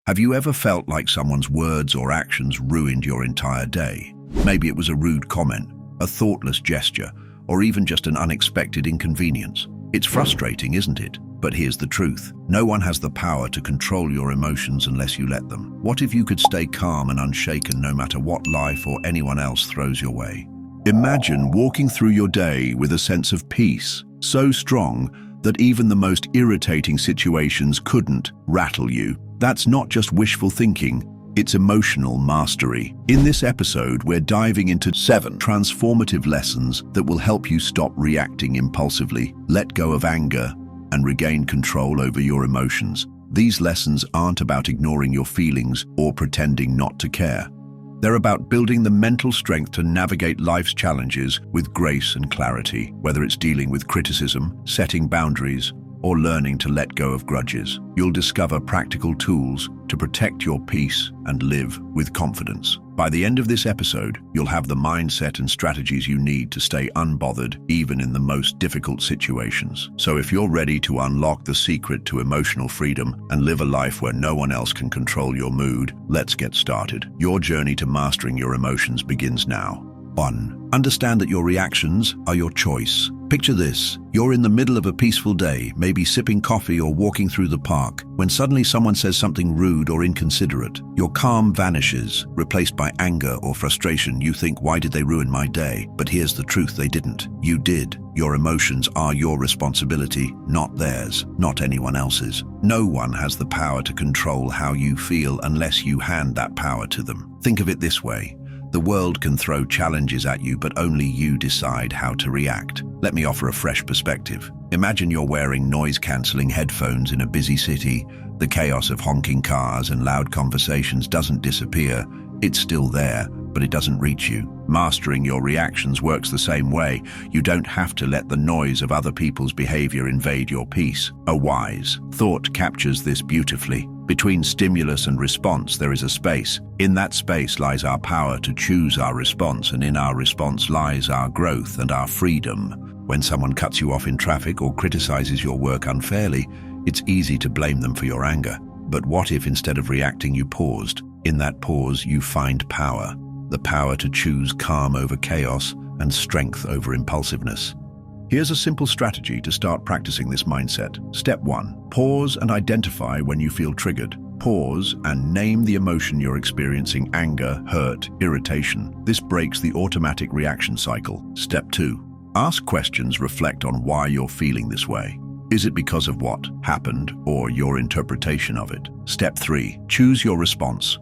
Have you ever felt like someone's words or actions ruined your entire day? Maybe it was a rude comment, a thoughtless gesture, or even just an unexpected inconvenience. It's frustrating, isn't it? But here's the truth. No one has the power to control your emotions unless you let them. What if you could stay calm and unshaken no matter what life or anyone else throws your way? Imagine walking through your day with a sense of peace, so strong that even the most irritating situations couldn't rattle you. That's not just wishful thinking, it's emotional mastery. In this episode, we're diving into 7 transformative lessons that will help you stop reacting impulsively, let go of anger, and regain control over your emotions. These lessons aren't about ignoring your feelings or pretending not to care. They're about building the mental strength to navigate life's challenges with grace and clarity, whether it's dealing with criticism, setting boundaries, or learning to let go of grudges. You'll discover practical tools to protect your peace and live with confidence. By the end of this episode, you'll have the mindset and strategies you need to stay unbothered even in the most difficult situations. So if you're ready to unlock the secret to emotional freedom and live a life where no one else can control your mood, let's get started. Your journey to mastering your emotions begins now. 1. Understand that your reactions are your choice. Picture this. You're in the middle of a peaceful day, maybe sipping coffee or walking through the park, when suddenly someone says something rude or inconsiderate. Your calm vanishes, replaced by anger or frustration. You think, why did they ruin my day? But here's the truth, they didn't. You did. Your emotions are your responsibility, not theirs, not anyone else's. No one has the power to control how you feel unless you hand that power to them. Think of it this way. The world can throw challenges at you, but only you decide how to react. Let me offer a fresh perspective. Imagine you're wearing noise-canceling headphones in a busy city. The chaos of honking cars and loud conversations doesn't disappear. It's still there, but it doesn't reach you. Mastering your reactions works the same way. You don't have to let the noise of other people's behavior invade your peace. A wise thought captures this beautifully. Between stimulus and response, there is a space. In that space lies our power to choose our response, and in our response lies our growth and our freedom. When someone cuts you off in traffic or criticizes your work unfairly, it's easy to blame them for your anger. But what if instead of reacting, you paused? In that pause, you find power. The power to choose calm over chaos and strength over impulsiveness. Here's a simple strategy to start practicing this mindset. Step 1. Pause and identify when you feel triggered. Pause and name the emotion you're experiencing: anger, hurt, irritation. This breaks the automatic reaction cycle. Step 2. Ask questions, reflect on why you're feeling this way. Is it because of what happened or your interpretation of it? Step 3. Choose your response.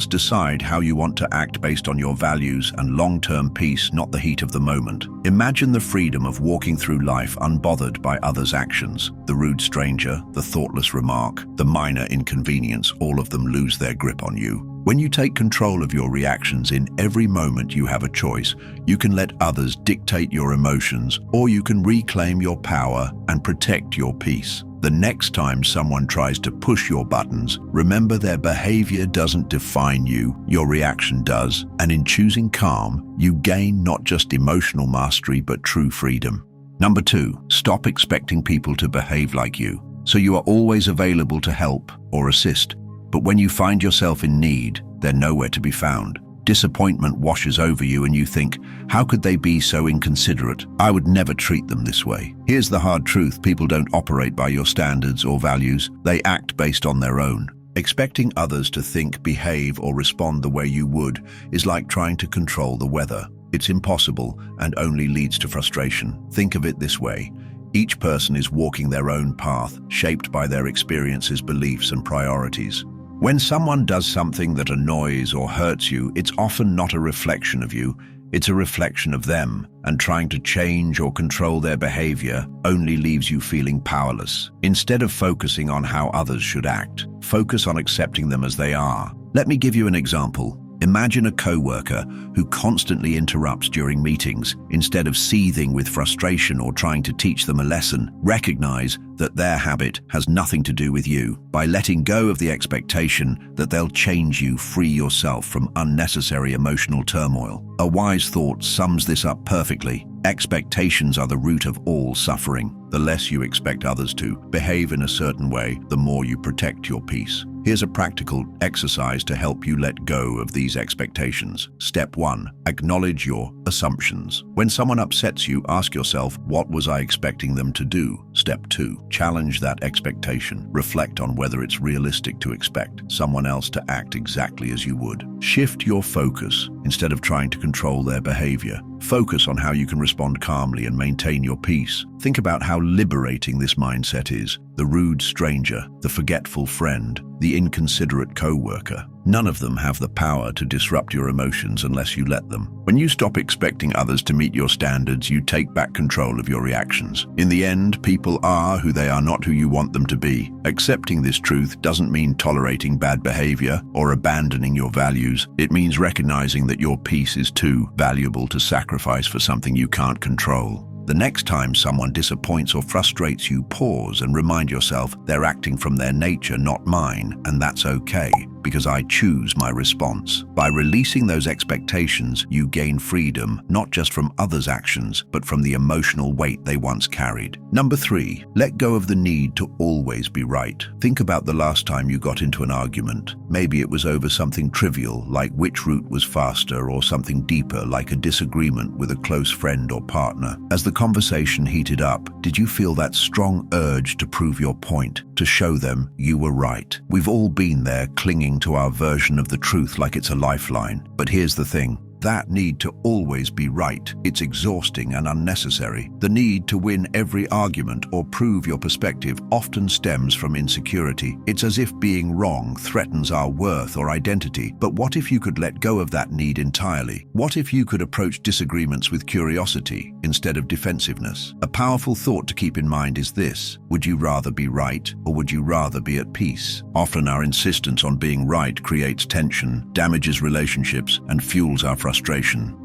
Decide how you want to act based on your values and long-term peace, not the heat of the moment. Imagine the freedom of walking through life unbothered by others' actions. The rude stranger, the thoughtless remark, the minor inconvenience, all of them lose their grip on you. When you take control of your reactions, in every moment you have a choice. You can let others dictate your emotions, or you can reclaim your power and protect your peace. The next time someone tries to push your buttons, remember their behavior doesn't define you, your reaction does. And in choosing calm, you gain not just emotional mastery, but true freedom. Number 2, stop expecting people to behave like you. So you are always available to help or assist. But when you find yourself in need, they're nowhere to be found. Disappointment washes over you and you think, how could they be so inconsiderate? I would never treat them this way. Here's the hard truth. People don't operate by your standards or values. They act based on their own. Expecting others to think, behave, or respond the way you would is like trying to control the weather. It's impossible and only leads to frustration. Think of it this way. Each person is walking their own path, shaped by their experiences, beliefs, and priorities. When someone does something that annoys or hurts you, it's often not a reflection of you, it's a reflection of them, and trying to change or control their behavior only leaves you feeling powerless. Instead of focusing on how others should act, focus on accepting them as they are. Let me give you an example. Imagine a coworker who constantly interrupts during meetings. Instead of seething with frustration or trying to teach them a lesson, recognize that their habit has nothing to do with you. By letting go of the expectation that they'll change you, free yourself from unnecessary emotional turmoil. A wise thought sums this up perfectly. Expectations are the root of all suffering. The less you expect others to behave in a certain way, the more you protect your peace. Here's a practical exercise to help you let go of these expectations. Step 1. Acknowledge your assumptions. When someone upsets you, ask yourself, what was I expecting them to do? Step 2. Challenge that expectation. Reflect on whether it's realistic to expect someone else to act exactly as you would. Shift your focus. Instead of trying to control their behavior, focus on how you can respond calmly and maintain your peace. Think about how liberating this mindset is. The rude stranger, the forgetful friend, the inconsiderate co-worker. None of them have the power to disrupt your emotions unless you let them. When you stop expecting others to meet your standards, you take back control of your reactions. In the end, people are who they are, not who you want them to be. Accepting this truth doesn't mean tolerating bad behavior or abandoning your values. It means recognizing that your peace is too valuable to sacrifice for something you can't control. The next time someone disappoints or frustrates you, pause and remind yourself they're acting from their nature, not mine, and that's okay, because I choose my response. By releasing those expectations, you gain freedom, not just from others' actions, but from the emotional weight they once carried. Number 3, let go of the need to always be right. Think about the last time you got into an argument. Maybe it was over something trivial, like which route was faster, or something deeper, like a disagreement with a close friend or partner. As the conversation heated up, did you feel that strong urge to prove your point, to show them you were right? We've all been there, clinging to our version of the truth like it's a lifeline. But here's the thing. That need to always be right, it's exhausting and unnecessary. The need to win every argument or prove your perspective often stems from insecurity. It's as if being wrong threatens our worth or identity. But what if you could let go of that need entirely? What if you could approach disagreements with curiosity instead of defensiveness? A powerful thought to keep in mind is this: would you rather be right, or would you rather be at peace? Often our insistence on being right creates tension, damages relationships, and fuels our frustration.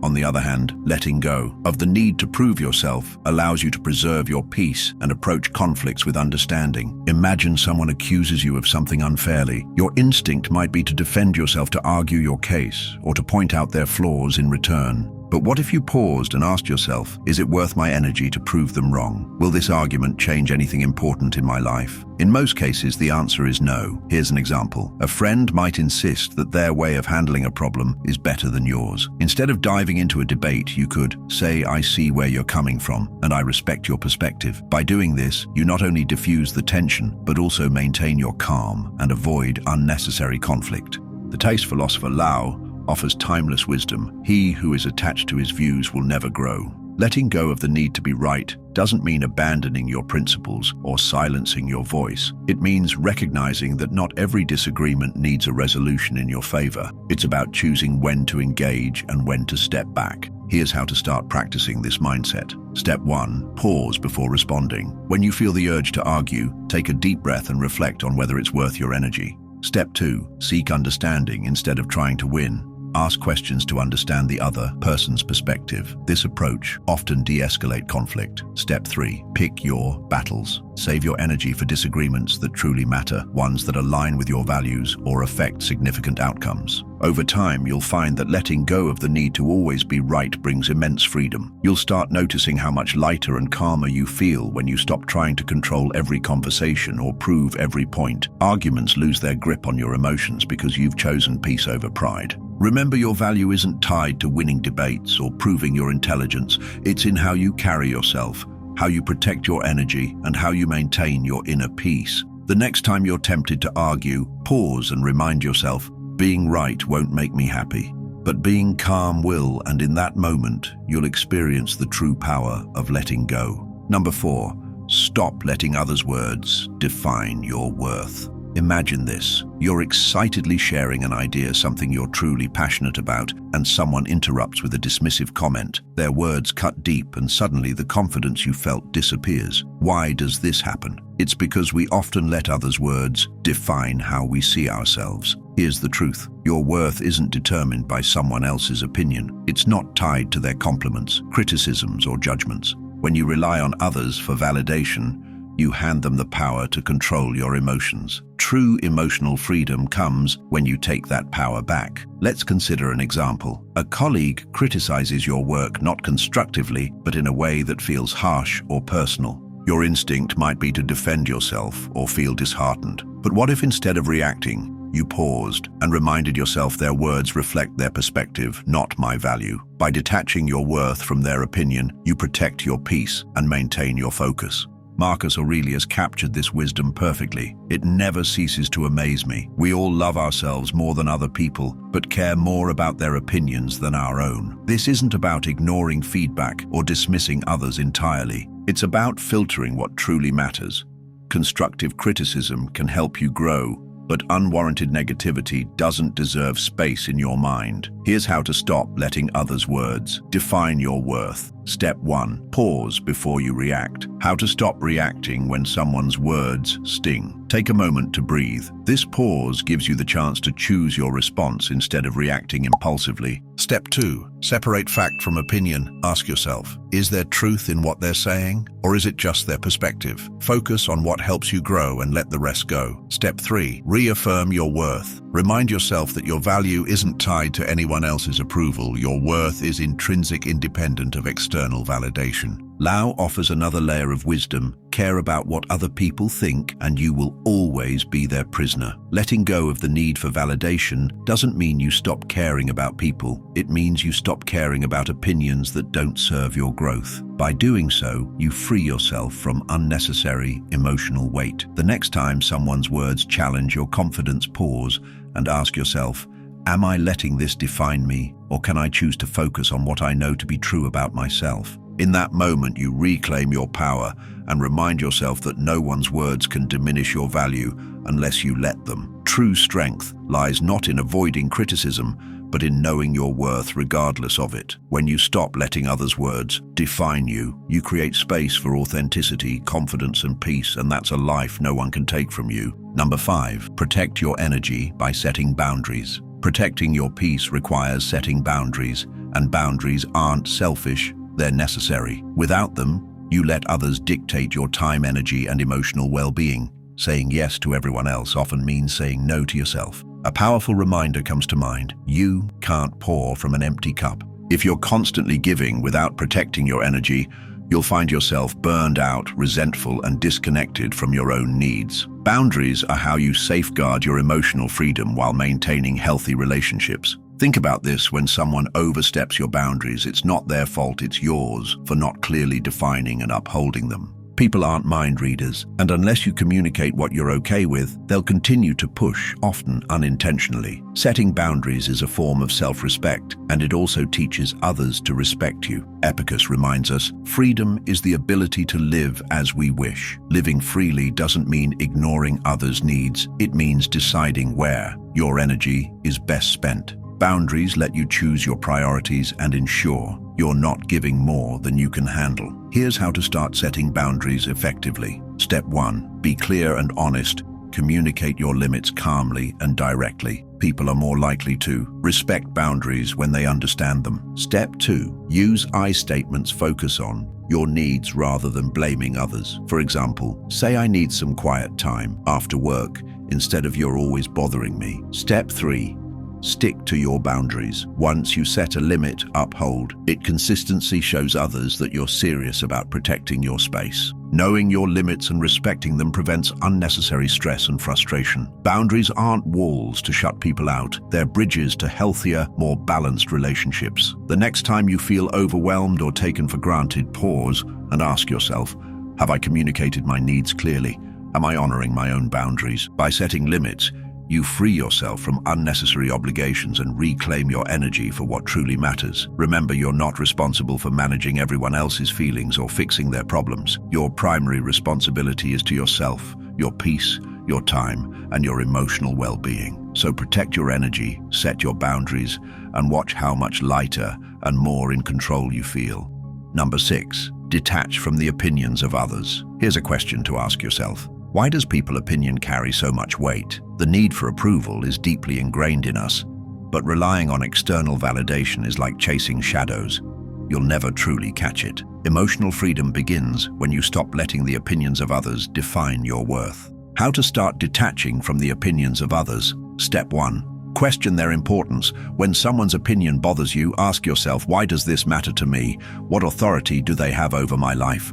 On the other hand, letting go of the need to prove yourself allows you to preserve your peace and approach conflicts with understanding. Imagine someone accuses you of something unfairly. Your instinct might be to defend yourself, to argue your case, or to point out their flaws in return. But what if you paused and asked yourself, is it worth my energy to prove them wrong? Will this argument change anything important in my life? In most cases, the answer is no. Here's an example. A friend might insist that their way of handling a problem is better than yours. Instead of diving into a debate, you could say, I see where you're coming from, and I respect your perspective. By doing this, you not only diffuse the tension, but also maintain your calm and avoid unnecessary conflict. The Taoist philosopher Lao offers timeless wisdom. He who is attached to his views will never grow. Letting go of the need to be right doesn't mean abandoning your principles or silencing your voice. It means recognizing that not every disagreement needs a resolution in your favor. It's about choosing when to engage and when to step back. Here's how to start practicing this mindset. Step 1. Pause before responding. When you feel the urge to argue, take a deep breath and reflect on whether it's worth your energy. Step 2. Seek understanding instead of trying to win. Ask questions to understand the other person's perspective. This approach often de-escalates conflict. Step 3. Pick your battles. Save your energy for disagreements that truly matter, ones that align with your values or affect significant outcomes. Over time, you'll find that letting go of the need to always be right brings immense freedom. You'll start noticing how much lighter and calmer you feel when you stop trying to control every conversation or prove every point. Arguments lose their grip on your emotions because you've chosen peace over pride. Remember, your value isn't tied to winning debates or proving your intelligence. It's in how you carry yourself, how you protect your energy, and how you maintain your inner peace. The next time you're tempted to argue, pause and remind yourself, being right won't make me happy, but being calm will, and in that moment, you'll experience the true power of letting go. Number 4, stop letting others' words define your worth. Imagine this. You're excitedly sharing an idea, something you're truly passionate about, and someone interrupts with a dismissive comment. Their words cut deep, and suddenly the confidence you felt disappears. Why does this happen? It's because we often let others' words define how we see ourselves. Here's the truth. Your worth isn't determined by someone else's opinion. It's not tied to their compliments, criticisms, or judgments. When you rely on others for validation, you hand them the power to control your emotions. True emotional freedom comes when you take that power back. Let's consider an example. A colleague criticizes your work not constructively, but in a way that feels harsh or personal. Your instinct might be to defend yourself or feel disheartened. But what if instead of reacting, you paused and reminded yourself their words reflect their perspective, not my value? By detaching your worth from their opinion, you protect your peace and maintain your focus. Marcus Aurelius captured this wisdom perfectly. It never ceases to amaze me. We all love ourselves more than other people, but care more about their opinions than our own. This isn't about ignoring feedback or dismissing others entirely. It's about filtering what truly matters. Constructive criticism can help you grow, but unwarranted negativity doesn't deserve space in your mind. Here's how to stop letting others' words define your worth. Step 1. Pause before you react. How to stop reacting when someone's words sting. Take a moment to breathe. This pause gives you the chance to choose your response instead of reacting impulsively. Step 2. Separate fact from opinion. Ask yourself, is there truth in what they're saying, or is it just their perspective? Focus on what helps you grow and let the rest go. Step 3. Reaffirm your worth. Remind yourself that your value isn't tied to anyone else's approval. Your worth is intrinsic, independent of external validation. Lao offers another layer of wisdom. Care about what other people think, and you will always be their prisoner. Letting go of the need for validation doesn't mean you stop caring about people. It means you stop caring about opinions that don't serve your growth. By doing so, you free yourself from unnecessary emotional weight. The next time someone's words challenge your confidence, pause and ask yourself, am I letting this define me, or can I choose to focus on what I know to be true about myself? In that moment, you reclaim your power and remind yourself that no one's words can diminish your value unless you let them. True strength lies not in avoiding criticism, but in knowing your worth regardless of it. When you stop letting others' words define you, you create space for authenticity, confidence, and peace, and that's a life no one can take from you. Number 5, protect your energy by setting boundaries. Protecting your peace requires setting boundaries, and boundaries aren't selfish, they're necessary. Without them, you let others dictate your time, energy, and emotional well-being. Saying yes to everyone else often means saying no to yourself. A powerful reminder comes to mind: you can't pour from an empty cup. If you're constantly giving without protecting your energy, you'll find yourself burned out, resentful, and disconnected from your own needs. Boundaries are how you safeguard your emotional freedom while maintaining healthy relationships. Think about this: when someone oversteps your boundaries, it's not their fault, it's yours for not clearly defining and upholding them. People aren't mind readers, and unless you communicate what you're okay with, they'll continue to push, often unintentionally. Setting boundaries is a form of self-respect, and it also teaches others to respect you. Epicus reminds us, freedom is the ability to live as we wish. Living freely doesn't mean ignoring others' needs. It means deciding where your energy is best spent. Boundaries let you choose your priorities and ensure you're not giving more than you can handle. Here's how to start setting boundaries effectively. Step 1. Be clear and honest. Communicate your limits calmly and directly. People are more likely to respect boundaries when they understand them. Step 2. Use I statements. Focus on your needs rather than blaming others. For example, say I need some quiet time after work instead of you're always bothering me. Step 3. Stick to your boundaries. Once you set a limit, uphold it. Consistency shows others that you're serious about protecting your space. Knowing your limits and respecting them prevents unnecessary stress and frustration. Boundaries aren't walls to shut people out. They're bridges to healthier, more balanced relationships. The next time you feel overwhelmed or taken for granted, pause and ask yourself, have I communicated my needs clearly? Am I honoring my own boundaries? By setting limits, you free yourself from unnecessary obligations and reclaim your energy for what truly matters. Remember, you're not responsible for managing everyone else's feelings or fixing their problems. Your primary responsibility is to yourself, your peace, your time, and your emotional well-being. So protect your energy, set your boundaries, and watch how much lighter and more in control you feel. Number 6. Detach from the opinions of others. Here's a question to ask yourself. Why does people's opinion carry so much weight? The need for approval is deeply ingrained in us, but relying on external validation is like chasing shadows. You'll never truly catch it. Emotional freedom begins when you stop letting the opinions of others define your worth. How to start detaching from the opinions of others? Step 1. Question their importance. When someone's opinion bothers you, ask yourself, why does this matter to me? What authority do they have over my life?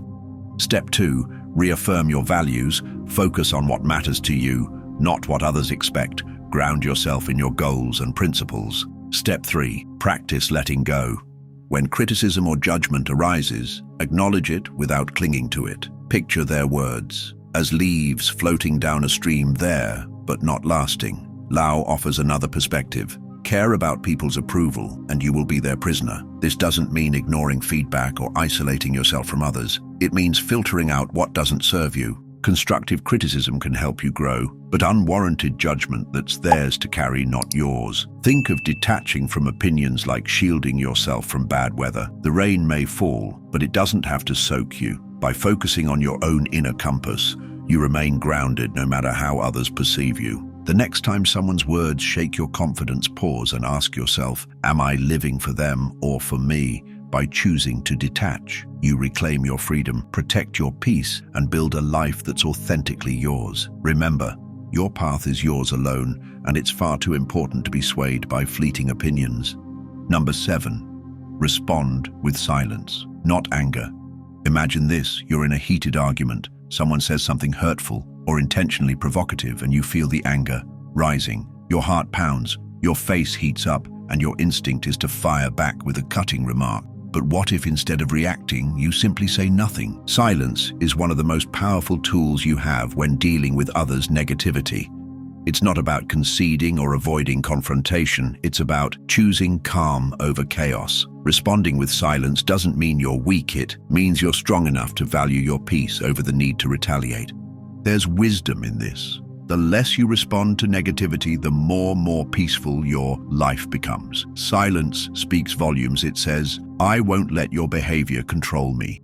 Step 2. Reaffirm your values. Focus on what matters to you, not what others expect. Ground yourself in your goals and principles. Step 3. Practice letting go. When criticism or judgment arises, acknowledge it without clinging to it. Picture their words as leaves floating down a stream there, but not lasting. Lao offers another perspective. Care about people's approval, and you will be their prisoner. This doesn't mean ignoring feedback or isolating yourself from others. It means filtering out what doesn't serve you. Constructive criticism can help you grow, but unwarranted judgment that's theirs to carry, not yours. Think of detaching from opinions like shielding yourself from bad weather. The rain may fall, but it doesn't have to soak you. By focusing on your own inner compass, you remain grounded no matter how others perceive you. The next time someone's words shake your confidence, pause and ask yourself, am I living for them or for me? By choosing to detach, you reclaim your freedom, protect your peace, and build a life that's authentically yours. Remember, your path is yours alone, and it's far too important to be swayed by fleeting opinions. Number 7. Respond with silence, not anger. Imagine this: you're in a heated argument. Someone says something hurtful or intentionally provocative, and you feel the anger rising. Your heart pounds, your face heats up, and your instinct is to fire back with a cutting remark. But what if instead of reacting, you simply say nothing? Silence is one of the most powerful tools you have when dealing with others' negativity. It's not about conceding or avoiding confrontation. It's about choosing calm over chaos. Responding with silence doesn't mean you're weak. It means you're strong enough to value your peace over the need to retaliate. There's wisdom in this. The less you respond to negativity, the more peaceful your life becomes. Silence speaks volumes. It says, I won't let your behavior control me.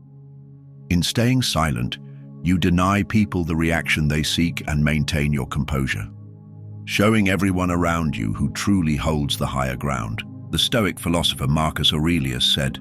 In staying silent, you deny people the reaction they seek and maintain your composure, showing everyone around you who truly holds the higher ground. The Stoic philosopher Marcus Aurelius said,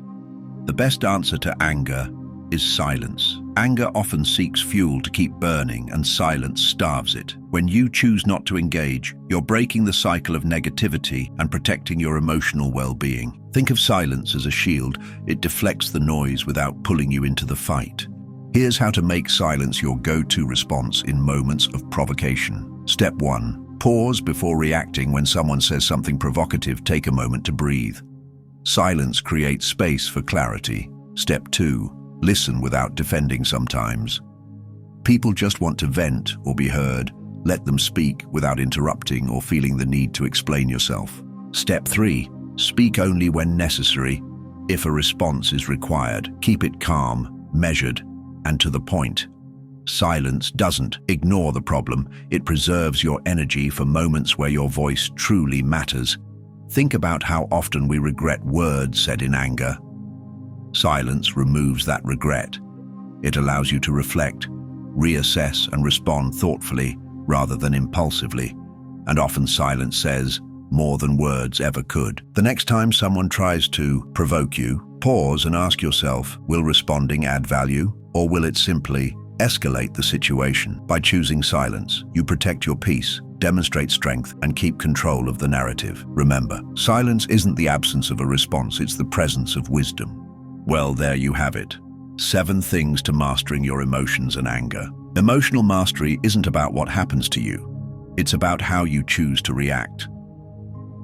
the best answer to anger is silence. Anger often seeks fuel to keep burning, and silence starves it. When you choose not to engage, you're breaking the cycle of negativity and protecting your emotional well-being. Think of silence as a shield. It deflects the noise without pulling you into the fight. Here's how to make silence your go-to response in moments of provocation. Step 1. Pause before reacting. When someone says something provocative, take a moment to breathe. Silence creates space for clarity. Step 2. Listen without defending. Sometimes people just want to vent or be heard. Let them speak without interrupting or feeling the need to explain yourself. Step 3. Speak only when necessary. If a response is required, keep it calm, measured, and to the point. Silence doesn't ignore the problem. It preserves your energy for moments where your voice truly matters. Think about how often we regret words said in anger. Silence removes that regret. It allows you to reflect, reassess, and respond thoughtfully rather than impulsively. And often silence says more than words ever could. The next time someone tries to provoke you, pause and ask yourself, will responding add value, or will it simply escalate the situation? By choosing silence, you protect your peace, demonstrate strength, and keep control of the narrative. Remember, silence isn't the absence of a response, it's the presence of wisdom. Well, there you have it. 7 things to mastering your emotions and anger. Emotional mastery isn't about what happens to you. It's about how you choose to react.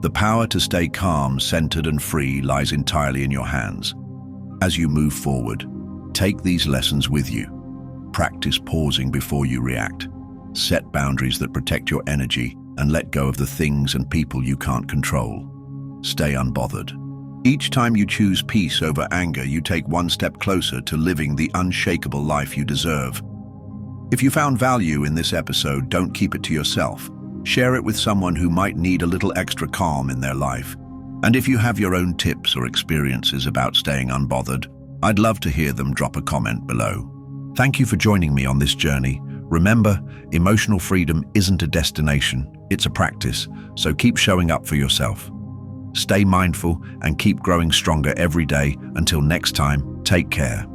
The power to stay calm, centered, and free lies entirely in your hands. As you move forward, take these lessons with you. Practice pausing before you react. Set boundaries that protect your energy and let go of the things and people you can't control. Stay unbothered. Each time you choose peace over anger, you take one step closer to living the unshakable life you deserve. If you found value in this episode, don't keep it to yourself. Share it with someone who might need a little extra calm in their life. And if you have your own tips or experiences about staying unbothered, I'd love to hear them. Drop a comment below. Thank you for joining me on this journey. Remember, emotional freedom isn't a destination, it's a practice, so keep showing up for yourself. Stay mindful and keep growing stronger every day. Until next time, take care.